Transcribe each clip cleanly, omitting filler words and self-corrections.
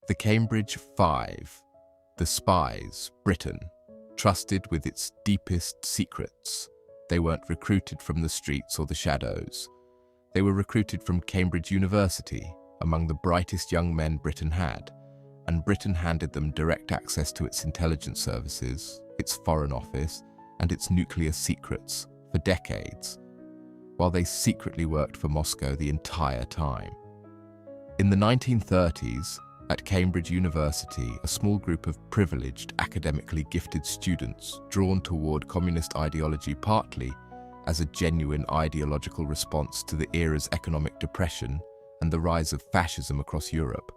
The Cambridge Five, the spies, Britain, trusted with its deepest secrets. They weren't recruited from the streets or the shadows. They were recruited from Cambridge University, among the brightest young men Britain had, and Britain handed them direct access to its intelligence services, its foreign office, and its nuclear secrets for decades, while they secretly worked for Moscow the entire time. In the 1930s, at Cambridge University, a small group of privileged, academically gifted students drawn toward communist ideology partly as a genuine ideological response to the era's economic depression and the rise of fascism across Europe,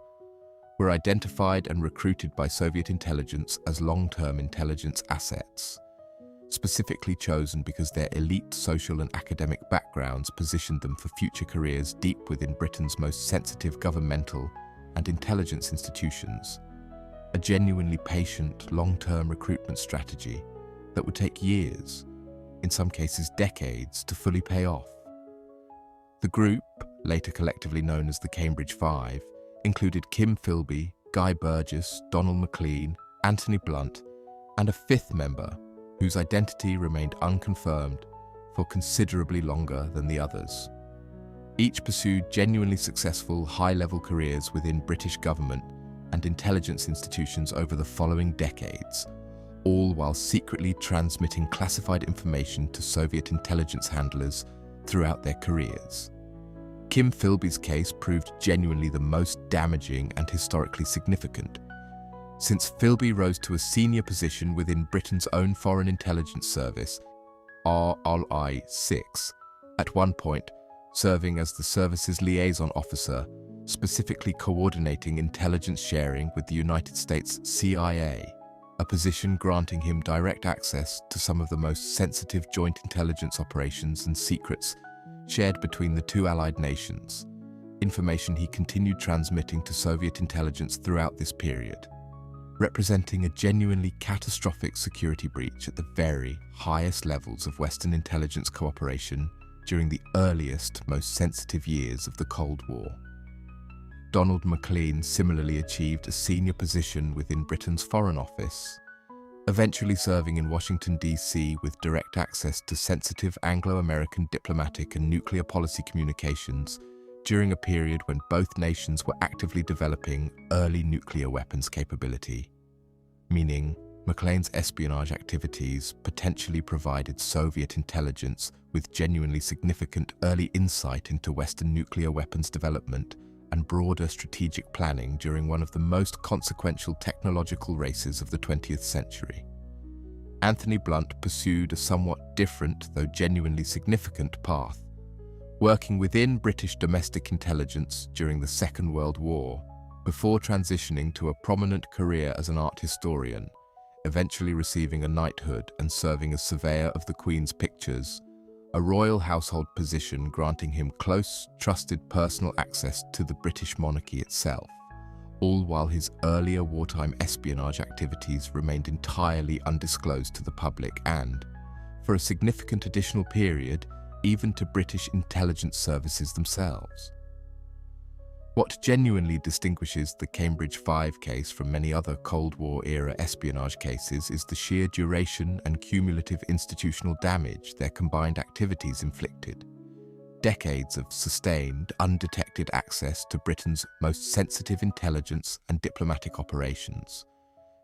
were identified and recruited by Soviet intelligence as long-term intelligence assets, specifically chosen because their elite social and academic backgrounds positioned them for future careers deep within Britain's most sensitive governmental and intelligence institutions, a genuinely patient, long-term recruitment strategy that would take years, in some cases decades, to fully pay off. The group, later collectively known as the Cambridge Five, included Kim Philby, Guy Burgess, Donald Maclean, Anthony Blunt, and a fifth member whose identity remained unconfirmed for considerably longer than the others. Each pursued genuinely successful, high-level careers within British government and intelligence institutions over the following decades, all while secretly transmitting classified information to Soviet intelligence handlers throughout their careers. Kim Philby's case proved genuinely the most damaging and historically significant, since Philby rose to a senior position within Britain's own Foreign Intelligence Service, RLI-6, at one point serving as the service's liaison officer, specifically coordinating intelligence sharing with the United States CIA, a position granting him direct access to some of the most sensitive joint intelligence operations and secrets shared between the two allied nations, information he continued transmitting to Soviet intelligence throughout this period, representing a genuinely catastrophic security breach at the very highest levels of Western intelligence cooperation during the earliest, most sensitive years of the Cold War. Donald Maclean similarly achieved a senior position within Britain's Foreign Office, eventually serving in Washington, D.C. with direct access to sensitive Anglo-American diplomatic and nuclear policy communications during a period when both nations were actively developing early nuclear weapons capability, meaning Maclean's espionage activities potentially provided Soviet intelligence with genuinely significant early insight into Western nuclear weapons development and broader strategic planning during one of the most consequential technological races of the 20th century. Anthony Blunt pursued a somewhat different, though genuinely significant, path, working within British domestic intelligence during the Second World War, before transitioning to a prominent career as an art historian, eventually receiving a knighthood and serving as surveyor of the Queen's pictures, a royal household position granting him close, trusted personal access to the British monarchy itself, all while his earlier wartime espionage activities remained entirely undisclosed to the public and, for a significant additional period, even to British intelligence services themselves. What genuinely distinguishes the Cambridge Five case from many other Cold War-era espionage cases is the sheer duration and cumulative institutional damage their combined activities inflicted. Decades of sustained, undetected access to Britain's most sensitive intelligence and diplomatic operations,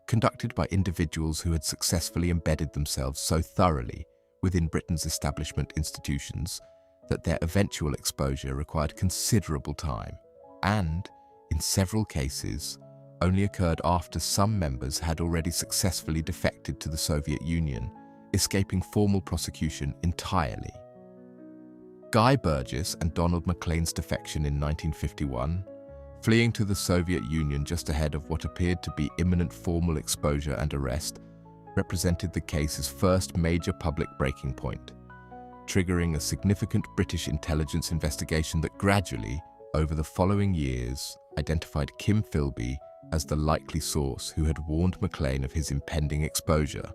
conducted by individuals who had successfully embedded themselves so thoroughly within Britain's establishment institutions that their eventual exposure required considerable time, and, in several cases, only occurred after some members had already successfully defected to the Soviet Union, escaping formal prosecution entirely. Guy Burgess and Donald Maclean's defection in 1951, fleeing to the Soviet Union just ahead of what appeared to be imminent formal exposure and arrest, represented the case's first major public breaking point, triggering a significant British intelligence investigation that gradually, over the following years, identified Kim Philby as the likely source who had warned Maclean of his impending exposure.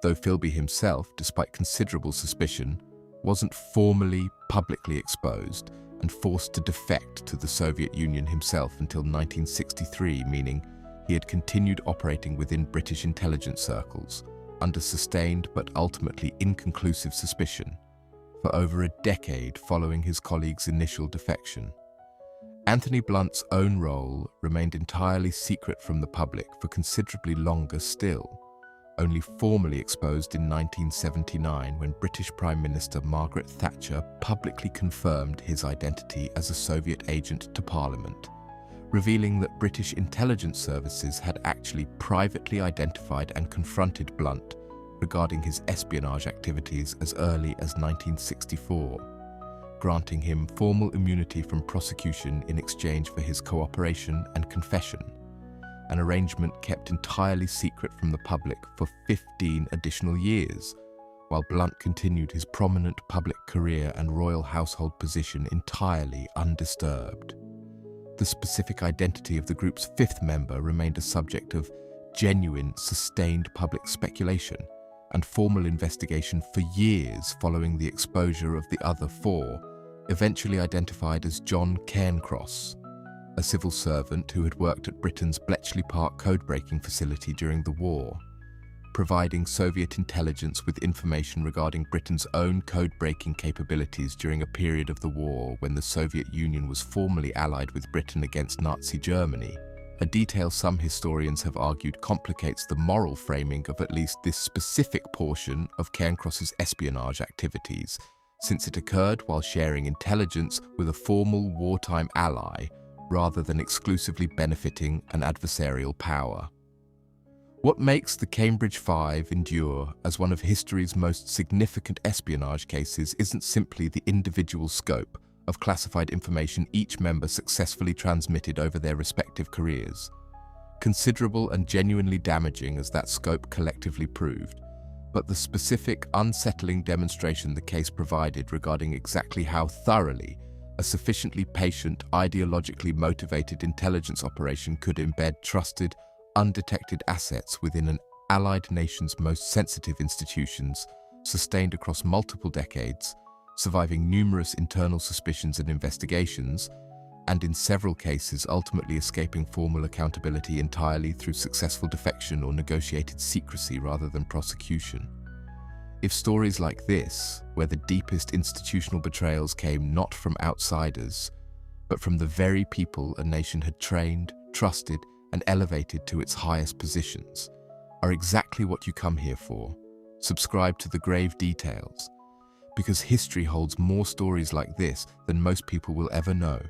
Though Philby himself, despite considerable suspicion, wasn't formally, publicly exposed, and forced to defect to the Soviet Union himself until 1963, meaning he had continued operating within British intelligence circles under sustained but ultimately inconclusive suspicion for over a decade following his colleague's initial defection. Anthony Blunt's own role remained entirely secret from the public for considerably longer still, only formally exposed in 1979 when British Prime Minister Margaret Thatcher publicly confirmed his identity as a Soviet agent to Parliament, revealing that British intelligence services had actually privately identified and confronted Blunt regarding his espionage activities as early as 1964, granting him formal immunity from prosecution in exchange for his cooperation and confession, an arrangement kept entirely secret from the public for 15 additional years, while Blunt continued his prominent public career and royal household position entirely undisturbed. The specific identity of the group's fifth member remained a subject of genuine, sustained public speculation and formal investigation for years following the exposure of the other four, eventually identified as John Cairncross, a civil servant who had worked at Britain's Bletchley Park code-breaking facility during the war, providing Soviet intelligence with information regarding Britain's own code-breaking capabilities during a period of the war when the Soviet Union was formally allied with Britain against Nazi Germany, a detail some historians have argued complicates the moral framing of at least this specific portion of Cairncross's espionage activities, since it occurred while sharing intelligence with a formal wartime ally rather than exclusively benefiting an adversarial power. What makes the Cambridge Five endure as one of history's most significant espionage cases isn't simply the individual scope of classified information each member successfully transmitted over their respective careers, considerable and genuinely damaging as that scope collectively proved, but the specific, unsettling demonstration the case provided regarding exactly how thoroughly a sufficiently patient, ideologically motivated intelligence operation could embed trusted, undetected assets within an allied nation's most sensitive institutions, sustained across multiple decades, surviving numerous internal suspicions and investigations, and in several cases ultimately escaping formal accountability entirely through successful defection or negotiated secrecy rather than prosecution. If stories like this, where the deepest institutional betrayals came not from outsiders, but from the very people a nation had trained, trusted, and elevated to its highest positions, are exactly what you come here for, subscribe to the grave details, because history holds more stories like this than most people will ever know.